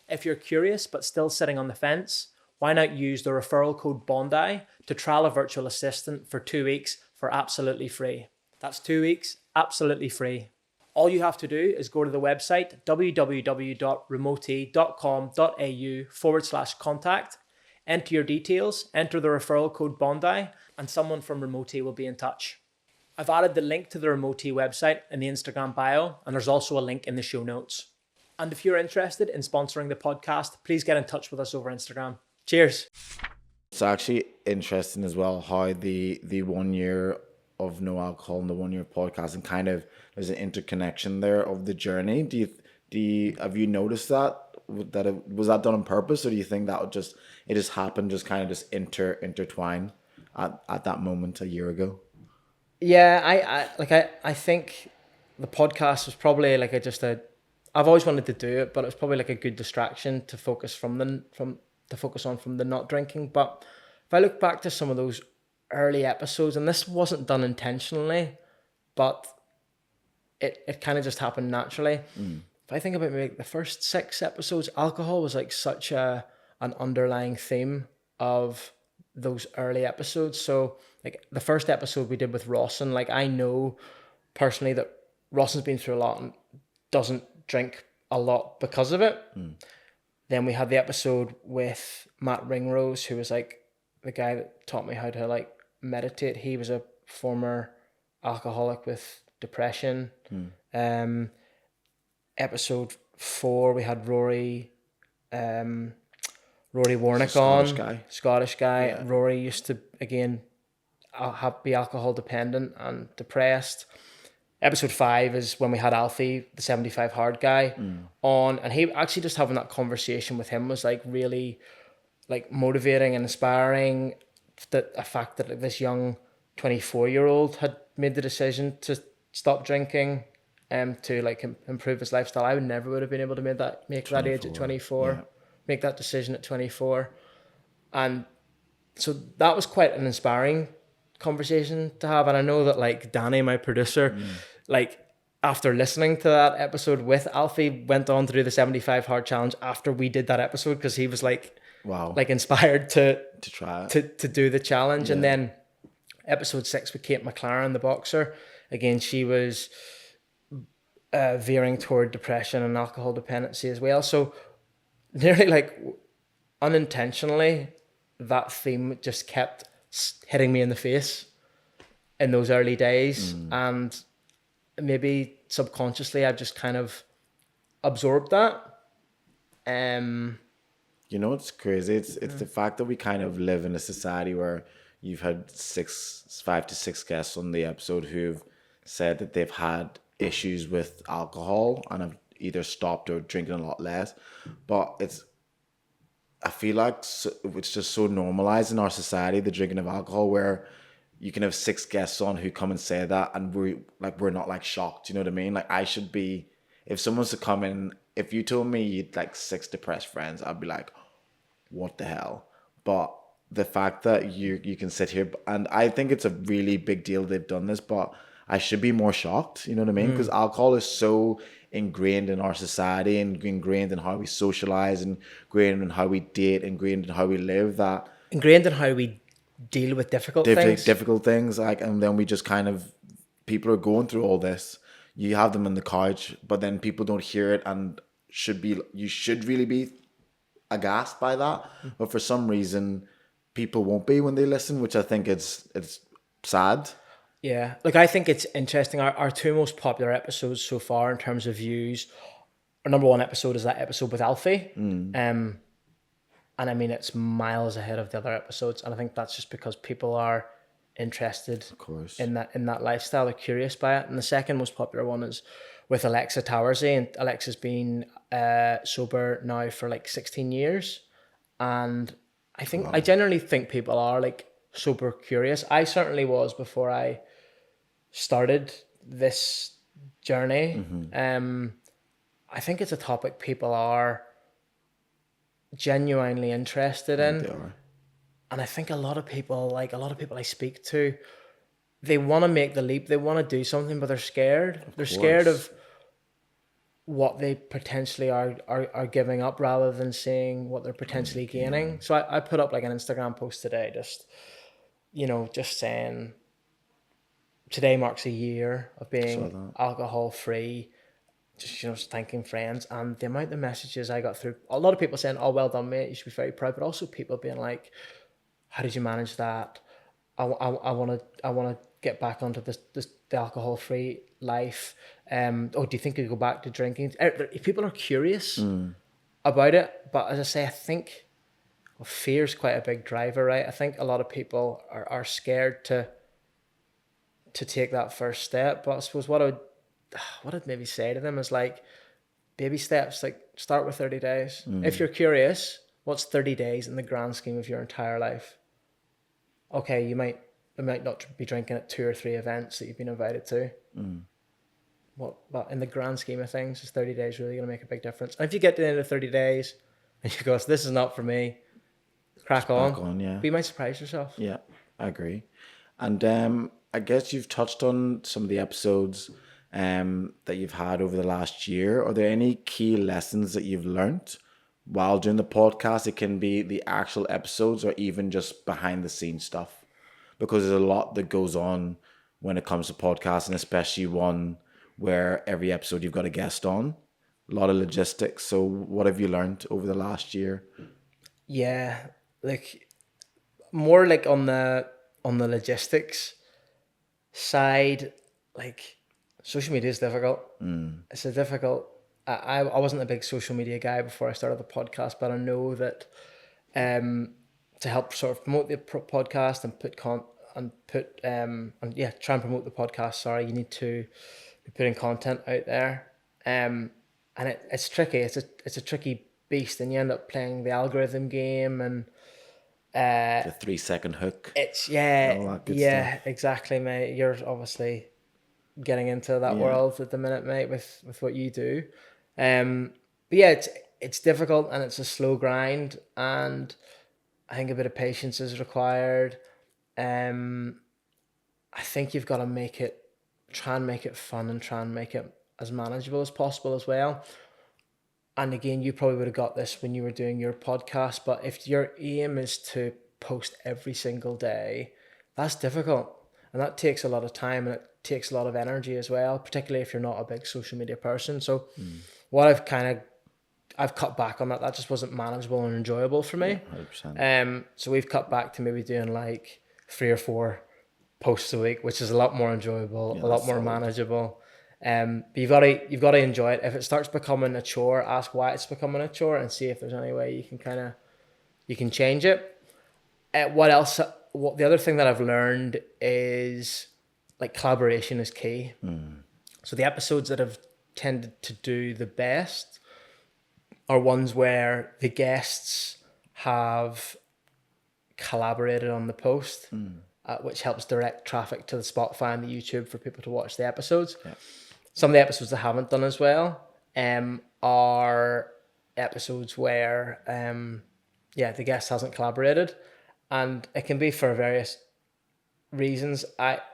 If you're curious but still sitting on the fence, why not use the referral code BONDI to trial a virtual assistant for 2 weeks for absolutely free. That's 2 weeks, absolutely free. All you have to do is go to the website www.remote.com.au/contact, enter your details, enter the referral code BONDI, and someone from Remote will be in touch. I've added the link to the Remote website in the Instagram bio, and there's also a link in the show notes. And if you're interested in sponsoring the podcast, please get in touch with us over Instagram. Cheers. It's actually interesting as well how the 1 year of no alcohol and the 1 year of podcasting kind of, there's an interconnection there of the journey. Have you noticed that was that done on purpose, or do you think that it just happened, just kind of just intertwine at that moment a year ago? Yeah, I think the podcast was probably like I've always wanted to do it, but it was probably like a good distraction to focus on the not drinking. But if I look back to some of those early episodes, and this wasn't done intentionally, but it kind of just happened naturally. If I think about maybe the first 6 episodes, alcohol was like such an underlying theme of those early episodes. So like the first episode we did with Rawson, like I know personally that Rawson's been through a lot and doesn't drink a lot because of it. Then we had the episode with Matt Ringrose, who was like the guy that taught me how to like meditate, he was a former alcoholic with depression. Episode 4, we had Rory Warnock Scottish on. guy. Scottish guy. Yeah. Rory used to, again, be alcohol dependent and depressed. Episode 5 is when we had Alfie, the 75 hard guy, on, and he actually, just having that conversation with him was like really like motivating and inspiring. That a fact that like, this young 24-year-old had made the decision to stop drinking to like improve his lifestyle. I would have been able to make that age at 24, make that decision at 24. And so that was quite an inspiring conversation to have. And I know that like Danny, my producer, like after listening to that episode with Alfie, went on to do the 75 hard challenge after we did that episode, because he was like, wow, like inspired to try it. to do the challenge. And then episode 6 with Kate McLaren, the boxer, again, she was veering toward depression and alcohol dependency as well. So nearly like unintentionally, that theme just kept hitting me in the face in those early days. And maybe subconsciously I've just kind of absorbed that. You know, it's crazy. It's the fact that we kind of live in a society where you've had 5 to 6 guests on the episode who've said that they've had issues with alcohol and have either stopped or drinking a lot less. But I feel like it's just so normalized in our society, the drinking of alcohol, where you can have 6 guests on who come and say that, and we're not like shocked. You know what I mean? Like, I should be, if someone's to come in, if you told me you'd like 6 depressed friends, I'd be like, what the hell? But the fact that you can sit here, and I think it's a really big deal they've done this, but I should be more shocked. You know what I mean? Because alcohol is so ingrained in our society and ingrained in how we socialize, and ingrained in how we date, ingrained in how we live, that ingrained in how we deal with difficult things. Like, and then we just kind of, people are going through all this. You have them on the couch, but then people don't hear it, and you should really be aghast by that. But for some reason, people won't be when they listen, which I think it's sad. Yeah, like I think it's interesting. Our 2 most popular episodes so far in terms of views, our number 1 episode is that episode with Alfie. And I mean, it's miles ahead of the other episodes. And I think that's just because people are interested, of course, in that lifestyle. They're curious by it. And the second most popular one is with Alexa Towersey. And Alexa's been sober now for like 16 years. And I think, I generally think people are like super curious. I certainly was before I started this journey. I think it's a topic people are genuinely interested in. They are. And I think a lot of people I speak to, they want to make the leap, they want to do something, but they're scared. They're scared of what they potentially are giving up rather than seeing what they're potentially gaining. So I put up like an Instagram post today, just saying today marks a year of being alcohol free, just thanking friends. And the amount of messages I got through, a lot of people saying, oh, well done, mate, you should be very proud, but also people being like, how did you manage that? I want to get back onto the alcohol free life. Do you think you go back to drinking? People are curious about it, but as I say, I think fear is quite a big driver, right? I think a lot of people are scared to take that first step. But I suppose what I'd maybe say to them is like, baby steps, like start with 30 days. If you're curious, what's 30 days in the grand scheme of your entire life? Okay, you might not be drinking at 2 or 3 events that you've been invited to. But in the grand scheme of things, is 30 days really going to make a big difference? And if you get to the end of 30 days and you go, this is not for me, crack on. Yeah. But you might surprise yourself. Yeah, I agree. And I guess you've touched on some of the episodes that you've had over the last year. Are there any key lessons that you've learned while doing the podcast? It can be the actual episodes or even just behind the scenes stuff, because there's a lot that goes on when it comes to podcasts, and especially one where every episode you've got a guest on, a lot of logistics. So what have you learned over the last year? Yeah, like more like on the logistics side, like social media is difficult. It's a difficult. I wasn't a big social media guy before I started the podcast, but I know that to help sort of promote the podcast and try and promote the podcast. Sorry, you need to be putting content out there, and it's tricky. It's a tricky beast, and you end up playing the algorithm game and. The 3-second hook. It's all that good stuff. exactly, mate. You're obviously getting into that world at the minute, mate, with what you do. But yeah, it's difficult and it's a slow grind, and I think a bit of patience is required. I think you've got to try and make it fun and try and make it as manageable as possible as well. And again, you probably would have got this when you were doing your podcast, but if your aim is to post every single day, that's difficult. And that takes a lot of time and it takes a lot of energy as well, particularly if you're not a big social media person. So what I've cut back on that. That just wasn't manageable and enjoyable for me. 100%. So we've cut back to maybe doing like 3 or 4 posts a week, which is a lot more enjoyable, a lot more manageable. But you've got to enjoy it. If it starts becoming a chore, ask why it's becoming a chore and see if there's any way you can change it. What the other thing that I've learned is like collaboration is key. So the episodes that have tended to do the best are ones where the guests have collaborated on the post, which helps direct traffic to the Spotify and the YouTube for people to watch the episodes. Yeah. Some of the episodes that haven't done as well are episodes where the guest hasn't collaborated, and it can be for various reasons.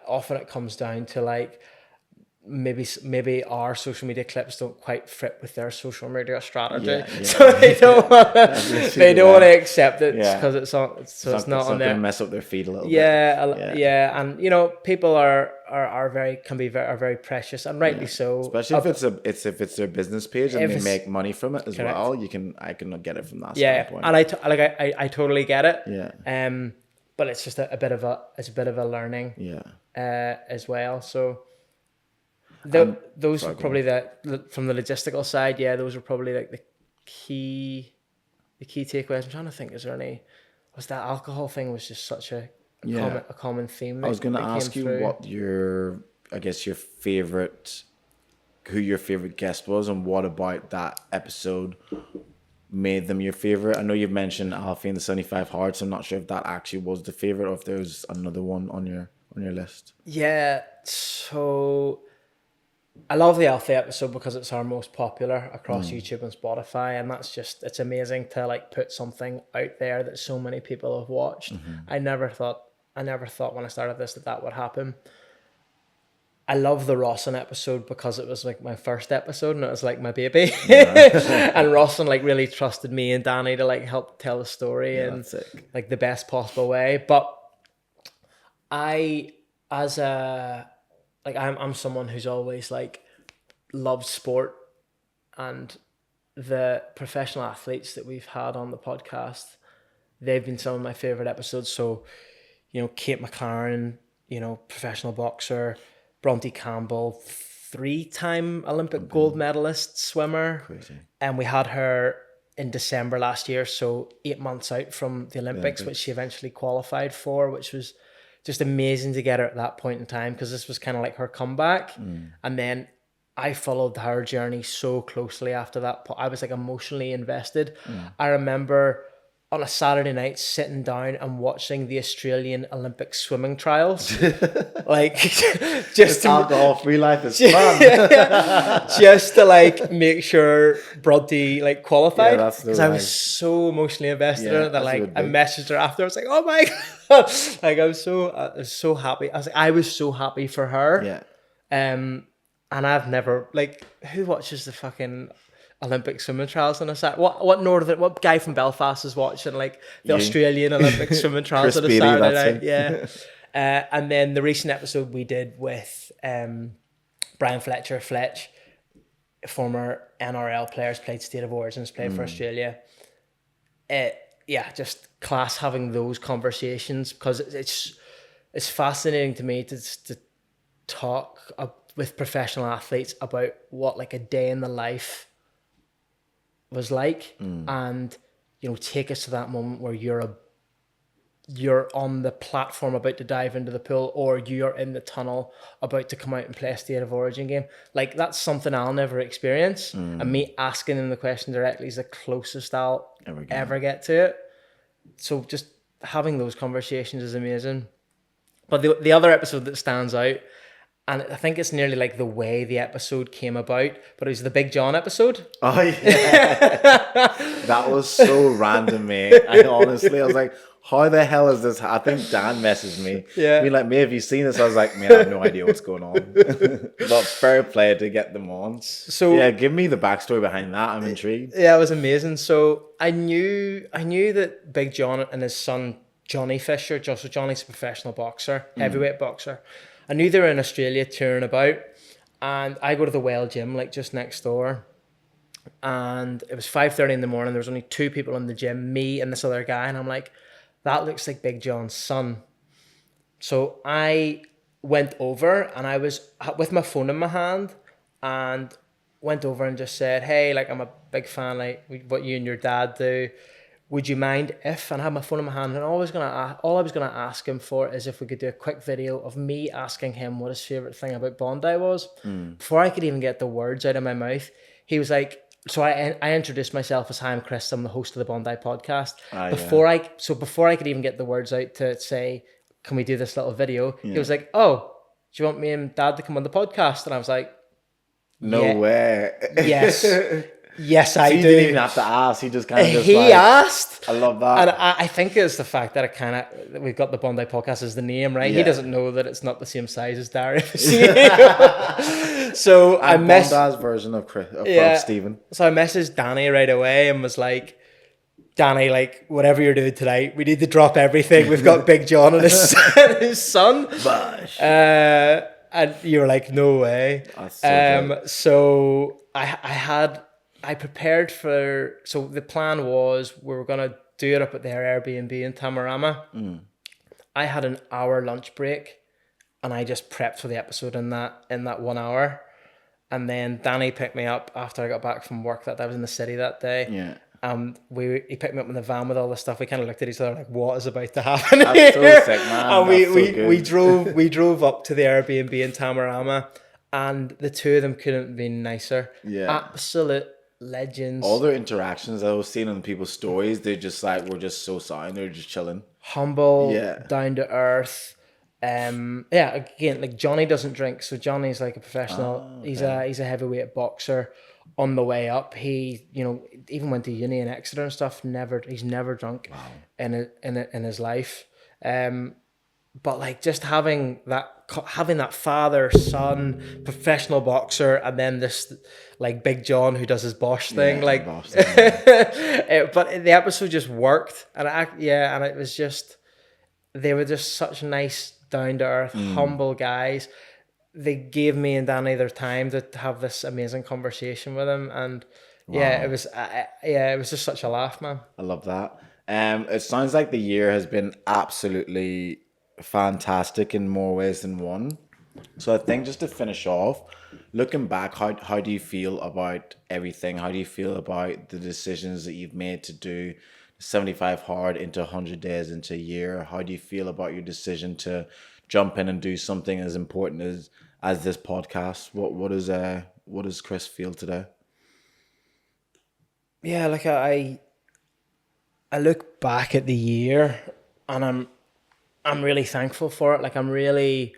Often it comes down to like maybe our social media clips don't quite fit with their social media strategy, so they don't want to accept it because it's not on there. Mess up their feed a little bit. And you know, people are very precious, and rightly so. Especially if it's their business page and they make money from it as well. I can get it from that standpoint. And I totally get it. Yeah. But it's just a bit of a learning. Yeah. As well. So. Those were probably from the logistical side. Yeah, those were probably like the key takeaways. I'm trying to think. Is there any? Was that alcohol thing was just such a common theme? I was going to ask you what your favorite guest was, and what about that episode made them your favorite. I know you've mentioned Alfie and the 75 Hearts. I'm not sure if that actually was the favorite or if there's another one on your list. Yeah. So. I love the Alfie episode because it's our most popular across YouTube and Spotify, and it's amazing to like put something out there that so many people have watched. I never thought when I started this that would happen. I love the Rawson episode because it was like my first episode and it was like my baby. And Rawson like really trusted me and Danny to like help tell the story in like the best possible way. But I'm someone who's always like loved sport, and the professional athletes that we've had on the podcast, they've been some of my favorite episodes. So, you know, Kate McLaren, you know, professional boxer, Bronte Campbell, 3-time Olympic gold medalist swimmer. Crazy. And we had her in December last year, so 8 months out from the Olympics, which she eventually qualified for, which was just amazing to get her at that point in time because this was kind of like her comeback. And then I followed her journey so closely after that. I was like emotionally invested. I remember on a Saturday night sitting down and watching the Australian Olympic swimming trials. Like just alcohol-free life is fun. Just to like make sure Bronte like qualified. Because I was so emotionally invested in it that like I messaged her after. I was like, oh my God. Like I was so happy. I was so happy for her. Yeah. And I've never like, who watches the fucking Olympic swimming trials on a Saturday? What guy from Belfast is watching like the Australian Olympic swimming trials on a Saturday night? Yeah. And then the recent episode we did with Brian Fletch, former NRL players, played State of Origins, played for Australia. just class having those conversations, because it's fascinating to me to talk with professional athletes about what like a day in the life was like, and take us to that moment where you're on the platform about to dive into the pool, or you're in the tunnel about to come out and play a State of Origin game. Like, that's something I'll never experience. And me asking them the question directly is the closest I'll ever get to it. So just having those conversations is amazing. But the other episode that stands out, and I think it's nearly like the way the episode came about, but it was the Big John episode. Oh, yeah. That was so random, mate. I was like, how the hell is this? I think Dan messaged me. Yeah. Be like, mate, have you seen this? I was like, man, I have no idea what's going on. But fair play to get them on. So yeah, give me the backstory behind that. I'm intrigued. Yeah, it was amazing. So I knew that Big John and his son Johnny Fisher, so Johnny's a professional boxer, heavyweight boxer. I knew they were in Australia touring about, and I go to the Well gym like just next door. And it was 5:30 in the morning. There was only 2 people in the gym, me and this other guy, and I'm like, that looks like Big John's son. So I went over, and I was with my phone in my hand, and went over and just said, hey, like, I'm a big fan, like what you and your dad do. Would you mind if, and I had my phone in my hand, and all I was gonna ask him for is if we could do a quick video of me asking him what his favorite thing about Bondi was. Before I could even get the words out of my mouth, he was like, so I introduced myself as, hi, I'm Chris, I'm the host of the Bondi podcast. Before I could even get the words out to say, can we do this little video? He was like, oh, do you want me and Dad to come on the podcast? And I was like, No way. Yes. Yes, I do. You didn't even have to ask. He just kind of just asked. I love that. And I think it's the fact that we've got the Bondi podcast as the name, right? Yeah. He doesn't know that it's not the same size as Darius. So I Bondi's version of Stephen. So I messaged Danny right away and was like, Danny, like, whatever you're doing tonight, we need to drop everything. We've got Big John and his son. Bash. And you were like, no way. That's so good. So I prepared for, so the plan was we were going to do it up at their Airbnb in Tamarama. I had an hour lunch break, and I just prepped for the episode in that 1 hour. And then Danny picked me up after I got back from work I was in the city that day. Yeah. He picked me up in the van with all this stuff. We kind of looked at each other like, what is about to happen That's here? so sick, man. And we drove up to the Airbnb in Tamarama, and the two of them couldn't have been nicer. Yeah. Absolute legends. All their interactions I was seeing on people's stories, they just like were just so sound. They're just chilling. Humble, down to earth. Again, like Johnny doesn't drink, so Johnny's like a professional. He's a heavyweight boxer. On the way up, he even went to uni in Exeter and stuff. He's never drunk in his life. But like just having that father son professional boxer, and then this like Big John who does his Bosch thing, but the episode just worked, and it was just, they were just such nice, down to earth, humble guys. They gave me and Danny their time to have this amazing conversation with him, and it was just such a laugh, man. I love that. It sounds like the year has been absolutely fantastic in more ways than one. So I think just to finish off, looking back, how do you feel about everything? How do you feel about the decisions that you've made to do 75 hard into 100 days into a year? How do you feel about your decision to jump in and do something as important as this podcast? What does Chris feel today? Yeah, like I look back at the year, and I'm really thankful for it. Like, I'm really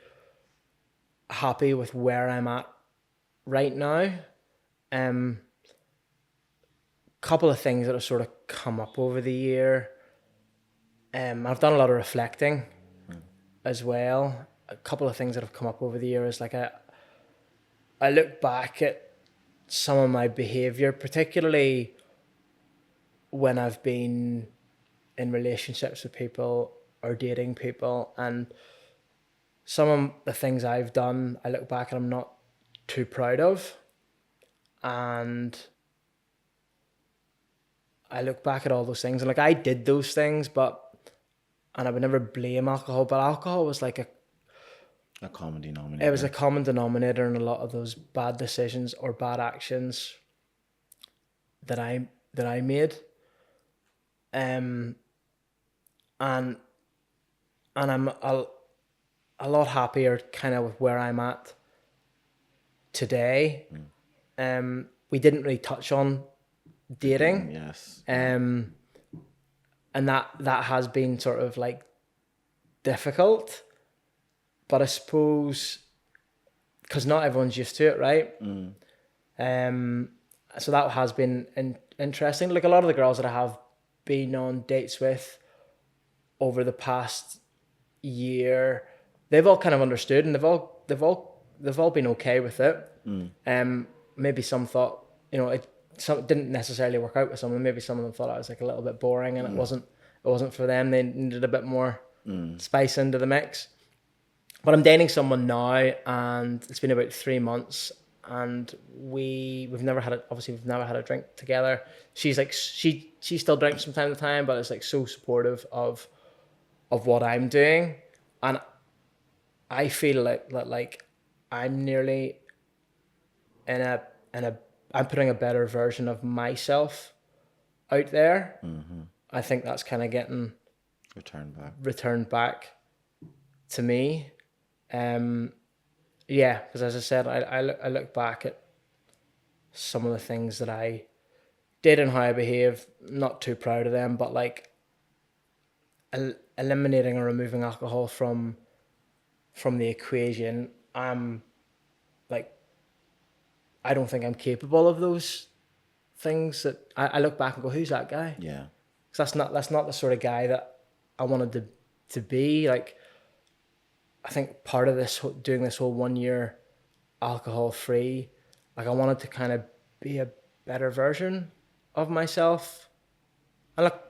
happy with where I'm at right now. Couple of things that have sort of come up over the year. I've done a lot of reflecting as well. A couple of things that have come up over the year is like I look back at some of my behavior, particularly when I've been in relationships with people or dating people, and some of the things I've done, I look back and I'm not too proud of. And I look back at all those things and like I did those things, and I would never blame alcohol, but alcohol was like A common denominator. it was a common denominator in a lot of those bad decisions or bad actions that I made. And I'm a lot happier kind of with where I'm at today. We didn't really touch on dating. Yes. And that has been sort of like difficult, but I suppose because not everyone's used to it, right? So that has been interesting. Like a lot of the girls that I have been on dates with over the past year, they've all kind of understood, and they've all been okay with it. Maybe some thought, some didn't necessarily work out with some of them. Maybe some of them thought I was like a little bit boring, and it wasn't for them. They needed a bit more spice into the mix. But I'm dating someone now, and it's been about 3 months, and we've never had a drink together. She's like she still drinks from time to time, but it's like so supportive of what I'm doing, and I feel like I'm nearly I'm putting a better version of myself out there. I think that's kind of getting returned back to me. Yeah, because as I said, I look back at some of the things that I did and how I behaved. Not too proud of them, but like eliminating or removing alcohol from the equation, I'm like, I don't think I'm capable of those things. That I look back and go, who's that guy? Yeah. Because that's not the sort of guy that I wanted to be. Like, I think part of this, doing this whole 1 year alcohol free, like I wanted to kind of be a better version of myself. And look,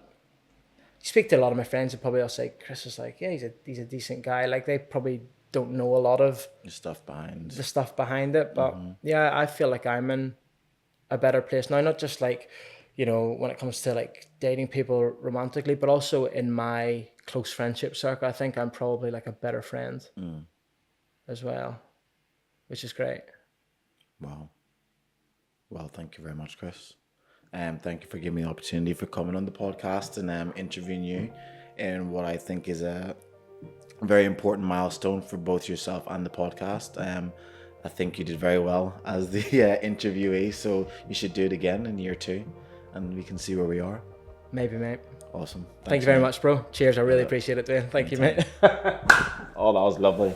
you speak to a lot of my friends and probably all say, Chris is like, yeah, he's a decent guy. Like they probably don't know a lot of The stuff behind it. But yeah, I feel like I'm in a better place now, not just like, when it comes to like dating people romantically, but also in my close friendship circle. I think I'm probably like a better friend as well, which is great. Wow. Well, thank you very much, Chris. Thank you for giving me the opportunity for coming on the podcast and interviewing you in what I think is a very important milestone for both yourself and the podcast. I think you did very well as the interviewee, so you should do it again in year 2 and we can see where we are. Maybe, mate. Awesome. Thank you very much, bro. Cheers. I really appreciate it, Dwayne. Thank you, mate. Oh, that was lovely.